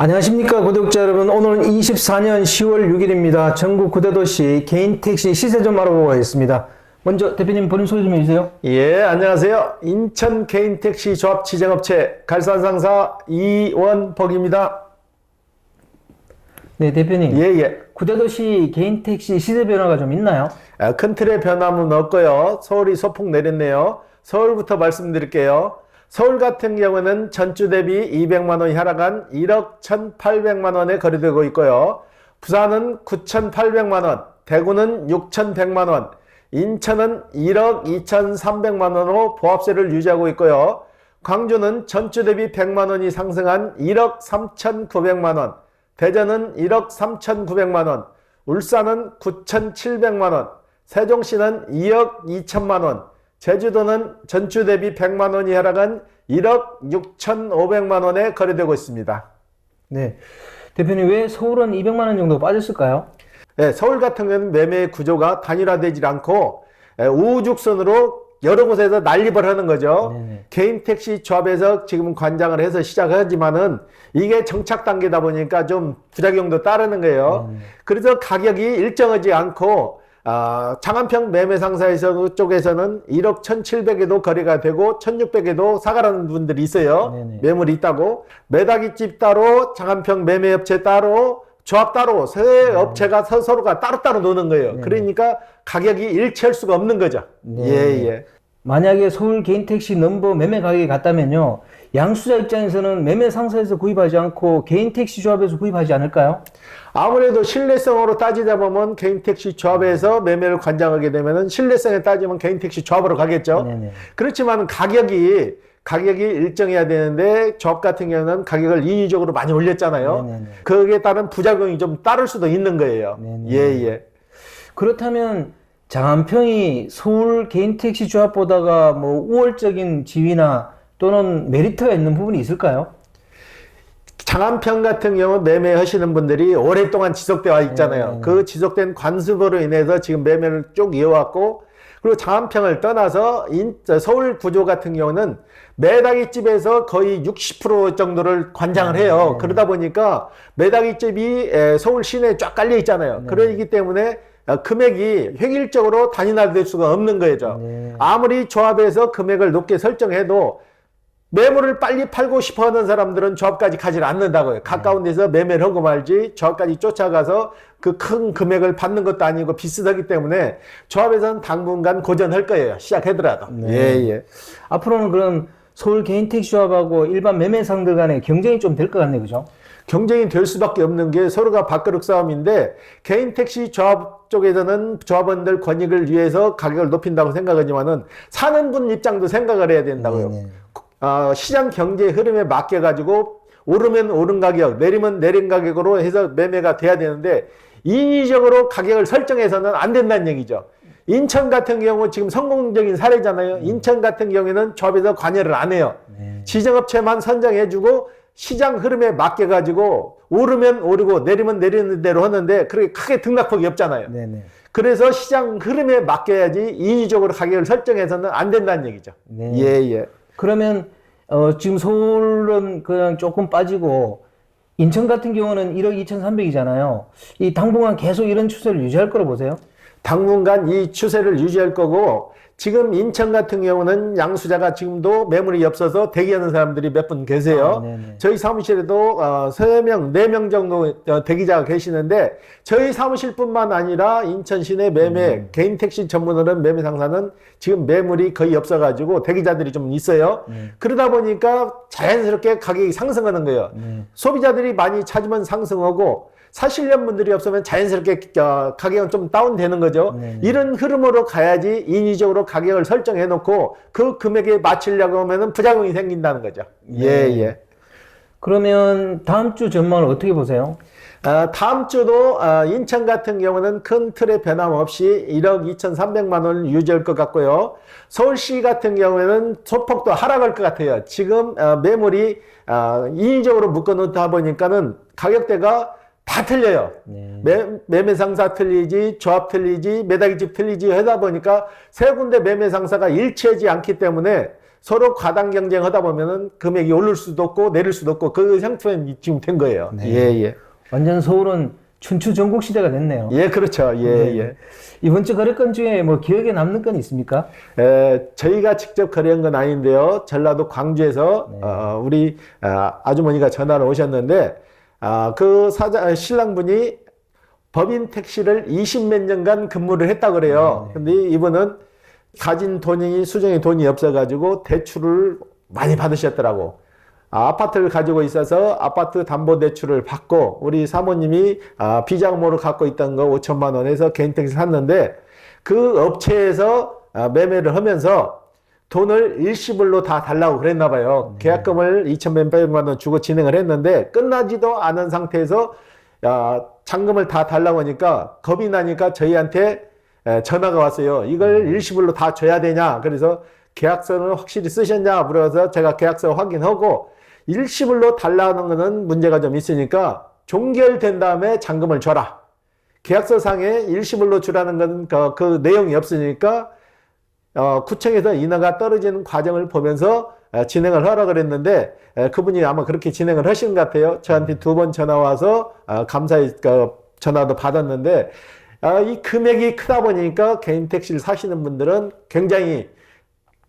안녕하십니까 구독자 여러분, 오늘은 24년 10월 6일입니다. 전국 9대도시 개인택시 시세 좀 알아보겠습니다. 먼저 대표님 본인 소개 좀 해주세요. 예, 안녕하세요. 인천 개인택시 조합 지정업체 갈산상사 이원복입니다. 네, 대표님. 예. 9대도시 개인택시 시세 변화가 좀 있나요? 큰 틀의 변함은 없고요. 서울이 소폭 내렸네요. 서울부터 말씀드릴게요. 서울 같은 경우는 전주 대비 200만 원이 하락한 1억 1,800만 원에 거래되고 있고요. 부산은 9,800만 원, 대구는 6,100만 원, 인천은 1억 2,300만 원으로 보합세를 유지하고 있고요. 광주는 전주 대비 100만 원이 상승한 1억 3,900만 원, 대전은 1억 3,900만 원, 울산은 9,700만 원, 세종시는 2억 2천만 원, 제주도는 전주 대비 100만 원이 하락한 1억 6,500만 원에 거래되고 있습니다. 네. 대표님, 왜 서울은 200만 원 정도 빠졌을까요? 네, 서울 같은 경우는 매매 구조가 단일화되지 않고 우후죽순으로 여러 곳에서 난립을 하는 거죠. 네네. 개인 택시 조합에서 지금 관장을 해서 시작하지만은 이게 정착 단계다 보니까 좀 부작용도 따르는 거예요. 그래서 가격이 일정하지 않고 장안평 매매 상사에서 쪽에서는 1억 1,700에도 거래가 되고 1,600에도 사가라는 분들이 있어요. 네네. 매물이 있다고. 매다기집 따로, 장안평 매매업체 따로, 조합 따로, 세 업체가 서로가 따로따로 노는 거예요. 네네. 그러니까 가격이 일치할 수가 없는 거죠. 네. 예. 만약에 서울 개인택시 넘버 매매 가격이 같다면요, 양수자 입장에서는 매매 상사에서 구입하지 않고 개인택시 조합에서 구입하지 않을까요? 아무래도 신뢰성으로 따지다 보면 개인택시 조합에서 매매를 관장하게 되면은 신뢰성에 따지면 개인택시 조합으로 가겠죠. 네네. 그렇지만 가격이 일정해야 되는데 조합 같은 경우는 가격을 인위적으로 많이 올렸잖아요. 네네네. 거기에 따른 부작용이 좀 따를 수도 있는 거예요. 네네. 예. 그렇다면 장안평이 서울 개인택시 조합보다가 뭐 우월적인 지위나 또는 메리트가 있는 부분이 있을까요? 장안평 같은 경우 매매하시는 분들이 오랫동안 지속되어 있잖아요. 네. 그 지속된 관습으로 인해서 지금 매매를 쭉 이어왔고, 그리고 장안평을 떠나서 서울 구조 같은 경우는 매다기집에서 거의 60% 정도를 관장을 해요. 그러다 보니까 매다기집이 서울 시내에 쫙 깔려 있잖아요. 그러기 때문에 금액이 획일적으로 단일화될 수가 없는 거죠. 아무리 조합에서 금액을 높게 설정해도 매물을 빨리 팔고 싶어 하는 사람들은 조합까지 가지 않는다고요. 가까운 데서 매매를 하고 말지 조합까지 쫓아가서 그 큰 금액을 받는 것도 아니고 비슷하기 때문에 조합에서는 당분간 고전할 거예요. 시작하더라도. 예. 앞으로는 그럼 서울 개인택시 조합하고 일반 매매상들 간에 경쟁이 좀 될 것 같네요. 그죠? 경쟁이 될 수밖에 없는 게 서로가 밥그릇 싸움인데, 개인 택시 조합 쪽에서는 조합원들 권익을 위해서 가격을 높인다고 생각하지만은 사는 분 입장도 생각을 해야 된다고요. 시장 경제 흐름에 맡겨 가지고 오르면 오른 가격, 내리면 내린 가격으로 해서 매매가 돼야 되는데 인위적으로 가격을 설정해서는 안 된다는 얘기죠. 인천 같은 경우 지금 성공적인 사례잖아요. 인천 같은 경우에는 조합에서 관여를 안 해요. 지정업체만 선정해주고 시장 흐름에 맡겨가지고 오르면 오르고 내리면 내리는 대로 하는데 그렇게 크게 등락폭이 없잖아요. 그래서 시장 흐름에 맡겨야지 인위적으로 가격을 설정해서는 안 된다는 얘기죠. 예. 그러면 지금 서울은 그냥 조금 빠지고 인천 같은 경우는 1억 2,300이잖아요. 이 당분간 계속 이런 추세를 유지할 거로 보세요? 당분간 이 추세를 유지할 거고, 지금 인천 같은 경우는 양수자가 지금도 매물이 없어서 대기하는 사람들이 몇 분 계세요. 저희 사무실에도 3명, 4명 정도 대기자가 계시는데, 저희 사무실뿐만 아니라 인천 시내 매매, 개인 택시 전문으로는 매매 상사는 지금 매물이 거의 없어가지고 대기자들이 좀 있어요. 그러다 보니까 자연스럽게 가격이 상승하는 거예요. 소비자들이 많이 찾으면 상승하고, 사실련 분들이 없으면 자연스럽게 가격은 좀 다운되는 거죠. 이런 흐름으로 가야지 인위적으로 가격을 설정해 놓고 그 금액에 맞추려고 하면 부작용이 생긴다는 거죠. 예. 그러면 다음 주 전망을 어떻게 보세요? 다음 주도 인천 같은 경우는 큰 틀의 변함없이 1억 2,300만 원을 유지할 것 같고요. 서울시 같은 경우에는 소폭도 하락할 것 같아요. 지금 매물이 인위적으로 묶어놓다 보니까는 가격대가 다 틀려요. 매매상사 틀리지, 조합 틀리지, 매다기집 틀리지 하다 보니까 세 군데 매매상사가 일치하지 않기 때문에 서로 과당 경쟁하다 보면은 금액이 오를 수도 없고 내릴 수도 없고 그 형편이 지금 된 거예요. 네. 예, 예. 완전 서울은 춘추 전국 시대가 됐네요. 예, 그렇죠. 예, 네. 예. 이번 주 거래건 중에 뭐 기억에 남는 건 있습니까? 저희가 직접 거래한 건 아닌데요. 전라도 광주에서 네. 우리 아주머니가 전화를 오셨는데 그 신랑분이 법인 택시를 20몇 년간 근무를 했다고 그래요. 네. 근데 이분은 가진 돈이 수정에 돈이 없어가지고 대출을 많이 받으셨더라고. 아파트를 가지고 있어서 아파트 담보대출을 받고 우리 사모님이 비자금으로 갖고 있던 거 5천만 원에서 개인 택시를 샀는데 그 업체에서 매매를 하면서 돈을 일시불로 다 달라고 그랬나 봐요. 계약금을 2,100만 원 주고 진행을 했는데 끝나지도 않은 상태에서 잔금을 다 달라고 하니까 겁이 나니까 저희한테 전화가 왔어요. 이걸 일시불로 다 줘야 되냐. 그래서 계약서는 확실히 쓰셨냐 물어서 제가 계약서 확인하고 일시불로 달라는 거는 문제가 좀 있으니까 종결된 다음에 잔금을 줘라. 계약서 상에 일시불로 주라는 건 그 내용이 없으니까 구청에서 인하가 떨어지는 과정을 보면서 진행을 하라 그랬는데 그분이 아마 그렇게 진행을 하신 것 같아요. 저한테 2번 전화 와서 감사의 전화도 받았는데 이 금액이 크다 보니까 개인 택시를 사시는 분들은 굉장히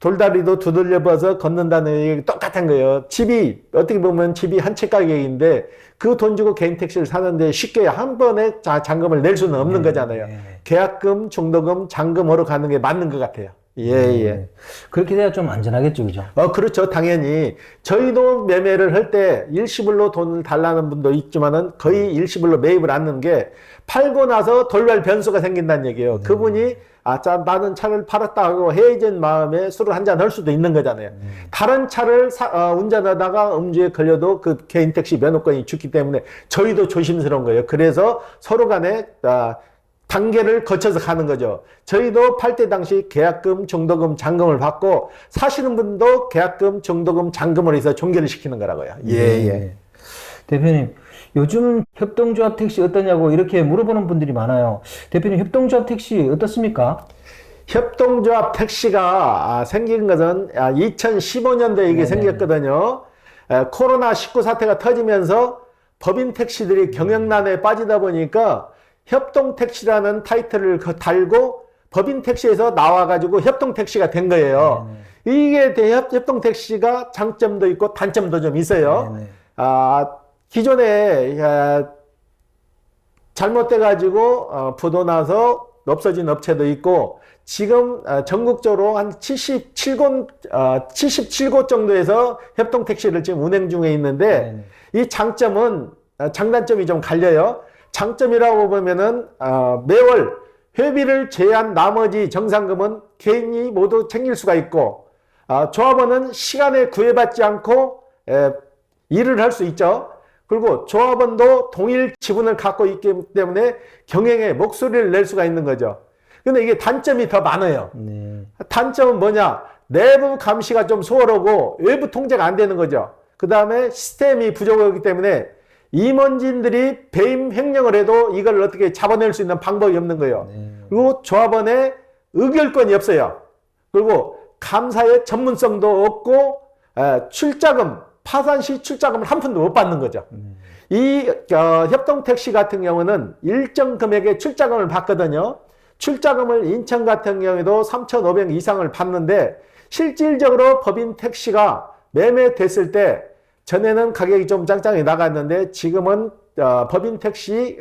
돌다리도 두들려 봐서 걷는다는 얘기 똑같은 거예요. 집이 어떻게 보면 집이 한 채 가격인데 그 돈 주고 개인 택시를 사는데 쉽게 한 번에 잔금을 낼 수는 없는 거잖아요. 계약금, 중도금, 잔금으로 가는 게 맞는 것 같아요. 예, 예. 그렇게 돼야 좀 안전하겠죠, 그죠? 그렇죠. 당연히. 저희도 매매를 할 때 일시불로 돈을 달라는 분도 있지만은 거의 일시불로 매입을 않는 게 팔고 나서 돌발 변수가 생긴다는 얘기예요. 그분이 나는 차를 팔았다 하고 해이된 마음에 술을 한잔 할 수도 있는 거잖아요. 다른 차를 운전하다가 음주에 걸려도 그 개인 택시 면허권이 죽기 때문에 저희도 조심스러운 거예요. 그래서 서로 간에 단계를 거쳐서 가는 거죠. 저희도 팔 때 당시 계약금, 중도금, 잔금을 받고 사시는 분도 계약금, 중도금, 잔금을 해서 종결을 시키는 거라고요. 예, 예. 대표님, 요즘 협동조합 택시 어떠냐고 이렇게 물어보는 분들이 많아요. 대표님, 협동조합 택시 어떻습니까? 협동조합 택시가 생긴 것은 2015년도에 이게 생겼거든요. 코로나19 사태가 터지면서 법인 택시들이 경영난에 빠지다 보니까 협동택시라는 타이틀을 달고 법인 택시에서 나와가지고 협동택시가 된 거예요. 이게 협동택시가 장점도 있고 단점도 좀 있어요. 기존에 잘못돼가지고 부도 나서 없어진 업체도 있고 지금 전국적으로 한 77곳 정도에서 협동택시를 지금 운행 중에 있는데 이 장점은 장단점이 좀 갈려요. 장점이라고 보면은 매월 회비를 제한 나머지 정산금은 개인이 모두 챙길 수가 있고 조합원은 시간에 구애받지 않고 일을 할 수 있죠. 그리고 조합원도 동일 지분을 갖고 있기 때문에 경영에 목소리를 낼 수가 있는 거죠. 근데 이게 단점이 더 많아요. 단점은 뭐냐? 내부 감시가 좀 수월하고 외부 통제가 안 되는 거죠. 그 다음에 시스템이 부족하기 때문에 임원진들이 배임 횡령을 해도 이걸 어떻게 잡아낼 수 있는 방법이 없는 거예요. 그리고 조합원의 의결권이 없어요. 그리고 감사의 전문성도 없고 출자금, 파산 시 출자금을 한 푼도 못 받는 거죠. 이 협동택시 같은 경우는 일정 금액의 출자금을 받거든요. 출자금을 인천 같은 경우에도 3,500 이상을 받는데 실질적으로 법인 택시가 매매됐을 때 전에는 가격이 좀 짱짱이 나갔는데 지금은 법인 택시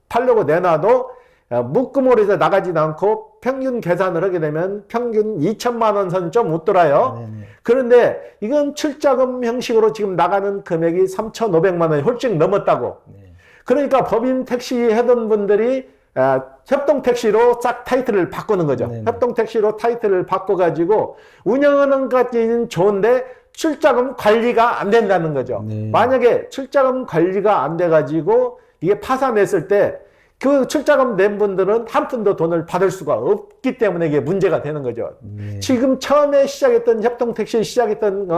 팔려고 내놔도 묶음으로 해서 나가지도 않고 평균 계산을 하게 되면 평균 2천만 원 선 좀 못 돌아요. 그런데 이건 출자금 형식으로 지금 나가는 금액이 3,500만 원이 훌쩍 넘었다고. 그러니까 법인 택시 하던 분들이 협동택시로 싹 타이틀을 바꾸는 거죠. 협동택시로 타이틀을 바꿔가지고 운영하는 것까지는 좋은데 출자금 관리가 안 된다는 거죠. 만약에 출자금 관리가 안 돼가지고 이게 파산했을 때 그 출자금 낸 분들은 한 푼도 돈을 받을 수가 없기 때문에 이게 문제가 되는 거죠. 지금 처음에 시작했던 협동택시 시작했던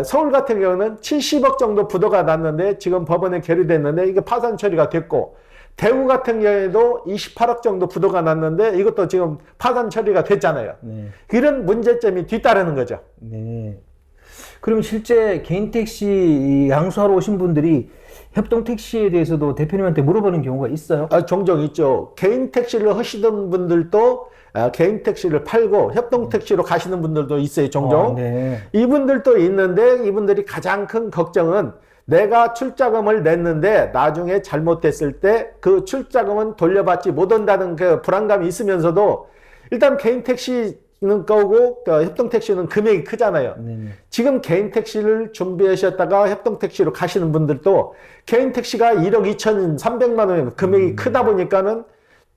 서울 같은 경우는 70억 정도 부도가 났는데 지금 법원에 계류됐는데 이게 파산 처리가 됐고 대구 같은 경우에도 28억 정도 부도가 났는데 이것도 지금 파산 처리가 됐잖아요. 네. 이런 문제점이 뒤따르는 거죠. 네. 그럼 실제 개인 택시 양수하러 오신 분들이 협동 택시에 대해서도 대표님한테 물어보는 경우가 있어요? 종종 있죠. 개인 택시를 하시던 분들도 개인 택시를 팔고 협동 택시로 가시는 분들도 있어요. 종종. 네. 이분들도 있는데 이분들이 가장 큰 걱정은 내가 출자금을 냈는데 나중에 잘못됐을 때 그 출자금은 돌려받지 못한다는 그 불안감이 있으면서도 일단 개인 택시는 거고 협동 택시는 금액이 크잖아요. 네네. 지금 개인 택시를 준비하셨다가 협동 택시로 가시는 분들도 개인 택시가 1억 2,300만 원 금액이 크다 보니까는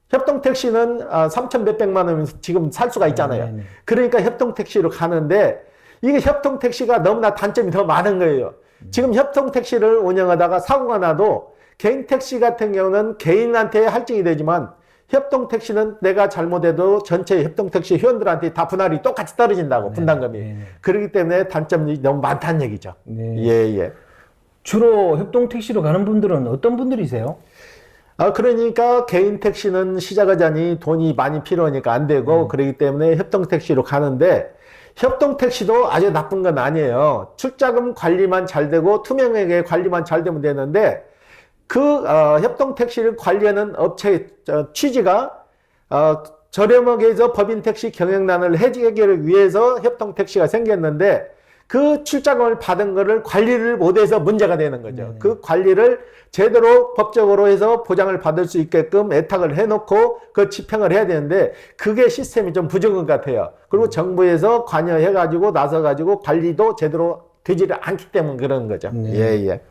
협동 택시는 3천 몇백만 원이면 지금 살 수가 있잖아요. 네네. 그러니까 협동 택시로 가는데 이게 협동 택시가 너무나 단점이 더 많은 거예요. 지금 협동 택시를 운영하다가 사고가 나도 개인 택시 같은 경우는 개인한테 할증이 되지만 협동 택시는 내가 잘못해도 전체 협동 택시 회원들한테 다 분할이 똑같이 떨어진다고, 분담금이. 네. 그렇기 때문에 단점이 너무 많다는 얘기죠. 네. 예. 주로 협동 택시로 가는 분들은 어떤 분들이세요? 그러니까 개인 택시는 시작하자니 돈이 많이 필요하니까 안 되고, 그렇기 때문에 협동 택시로 가는데, 협동 택시도 아주 나쁜 건 아니에요. 출자금 관리만 잘 되고 투명하게 관리만 잘 되면 되는데 협동 택시를 관리하는 업체의 취지가 저렴하게 해서 법인 택시 경영난을 해결을 위해서 협동 택시가 생겼는데 그 출자금을 받은 거를 관리를 못해서 문제가 되는 거죠. 네네. 그 관리를 제대로 법적으로 해서 보장을 받을 수 있게끔 애탁을 해놓고 그 집행을 해야 되는데 그게 시스템이 좀 부족한 것 같아요. 그리고 정부에서 관여해가지고 나서가지고 관리도 제대로 되지를 않기 때문에 그런 거죠. 네. 예.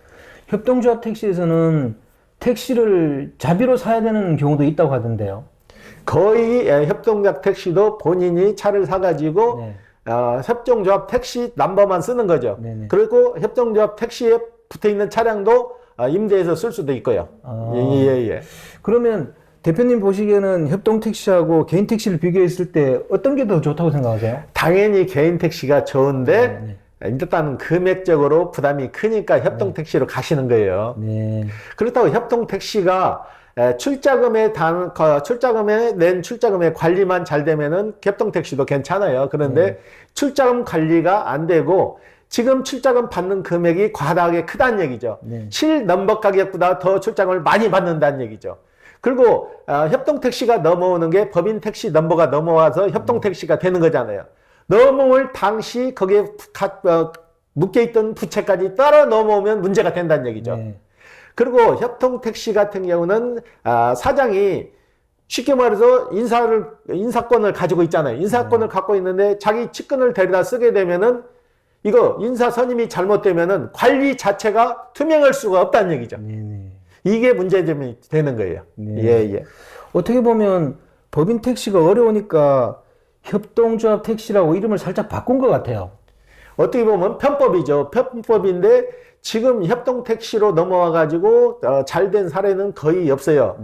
협동조합 택시에서는 택시를 자비로 사야 되는 경우도 있다고 하던데요. 거의 협동조합 택시도 본인이 차를 사가지고 네. 협동조합 택시 넘버만 쓰는 거죠. 네네. 그리고 협동조합 택시에 붙어있는 차량도 임대해서 쓸 수도 있고요. 예. 그러면 대표님 보시기에는 협동 택시하고 개인 택시를 비교했을 때 어떤 게 더 좋다고 생각하세요? 당연히 개인 택시가 좋은데 일단 금액적으로 부담이 크니까 협동 택시로 가시는 거예요. 네. 그렇다고 협동 택시가 출자금에 낸 출자금의 관리만 잘 되면은 협동 택시도 괜찮아요. 그런데 출자금 관리가 안 되고 지금 출자금 받는 금액이 과다하게 크다는 얘기죠. 실 넘버 가격보다 더 출자금을 많이 받는다는 얘기죠. 그리고 협동 택시가 넘어오는 게 법인 택시 넘버가 넘어와서 협동 택시가 되는 거잖아요. 넘어올 당시 거기에 묶여있던 부채까지 따라 넘어오면 문제가 된다는 얘기죠. 네. 그리고 협동 택시 같은 경우는 사장이 쉽게 말해서 인사권을 가지고 있잖아요. 인사권을 갖고 있는데 자기 측근을 데려다 쓰게 되면은 이거 인사 선임이 잘못되면은 관리 자체가 투명할 수가 없다는 얘기죠. 네네. 이게 문제점이 되는 거예요. 네. 예. 어떻게 보면 법인 택시가 어려우니까 협동조합 택시라고 이름을 살짝 바꾼 것 같아요. 어떻게 보면 편법이죠. 편법인데 지금 협동 택시로 넘어와 가지고 잘된 사례는 거의 없어요.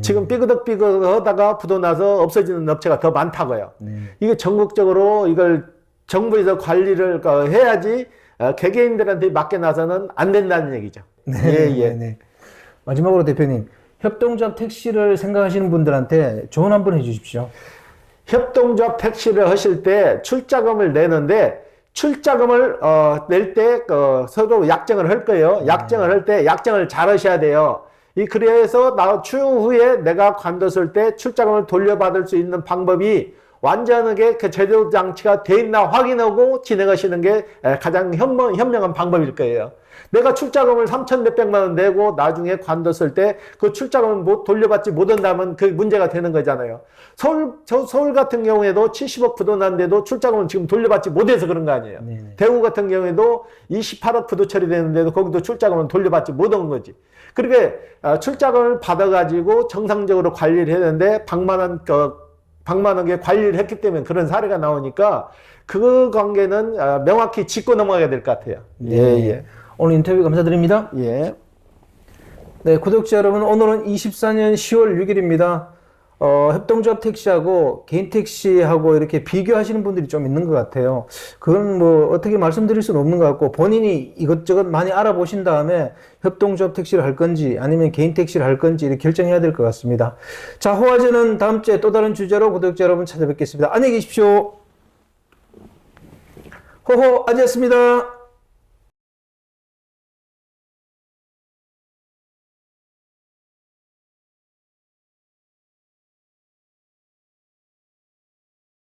지금 삐그덕삐그덕 하다가 부도 나서 없어지는 업체가 더 많다고요. 이게 전국적으로 이걸 정부에서 관리를 해야지 개개인들한테 맡겨놔서는 안 된다는 얘기죠. 네. 마지막으로 대표님, 협동조합 택시를 생각하시는 분들한테 조언 한번 해주십시오. 협동조합 택시를 하실 때 출자금을 내는데 출자금을 낼 때 서로 약정을 할 거예요. 약정을 할 때 약정을 잘 하셔야 돼요. 그래서 추후에 내가 관뒀을 때 출자금을 돌려받을 수 있는 방법이 완전하게 그 제도 장치가 돼 있나 확인하고 진행하시는 게 가장 현명한 방법일 거예요. 내가 출자금을 3천 몇백만 원 내고 나중에 관뒀을 때 그 출자금을 돌려받지 못한다면 그 문제가 되는 거잖아요. 서울 같은 경우에도 70억 부도 난데도 출자금을 지금 돌려받지 못해서 그런 거 아니에요. 네네. 대구 같은 경우에도 28억 부도 처리되는데도 거기도 출자금을 돌려받지 못한 거지. 그렇게 출자금을 받아가지고 정상적으로 관리를 해야 되는데 방만하게 관리를 했기 때문에 그런 사례가 나오니까 그 관계는 명확히 짚고 넘어가야 될 것 같아요. 예. 오늘 인터뷰 감사드립니다. 예. 네, 구독자 여러분, 오늘은 24년 10월 6일입니다. 협동조합 택시하고 개인 택시하고 이렇게 비교하시는 분들이 좀 있는 것 같아요. 그건 뭐 어떻게 말씀드릴 수는 없는 것 같고 본인이 이것저것 많이 알아보신 다음에 협동조합 택시를 할 건지 아니면 개인 택시를 할 건지 이렇게 결정해야 될 것 같습니다. 자, 호화제는 다음 주에 또 다른 주제로 구독자 여러분 찾아뵙겠습니다. 안녕히 계십시오. 호호 아지였습니다.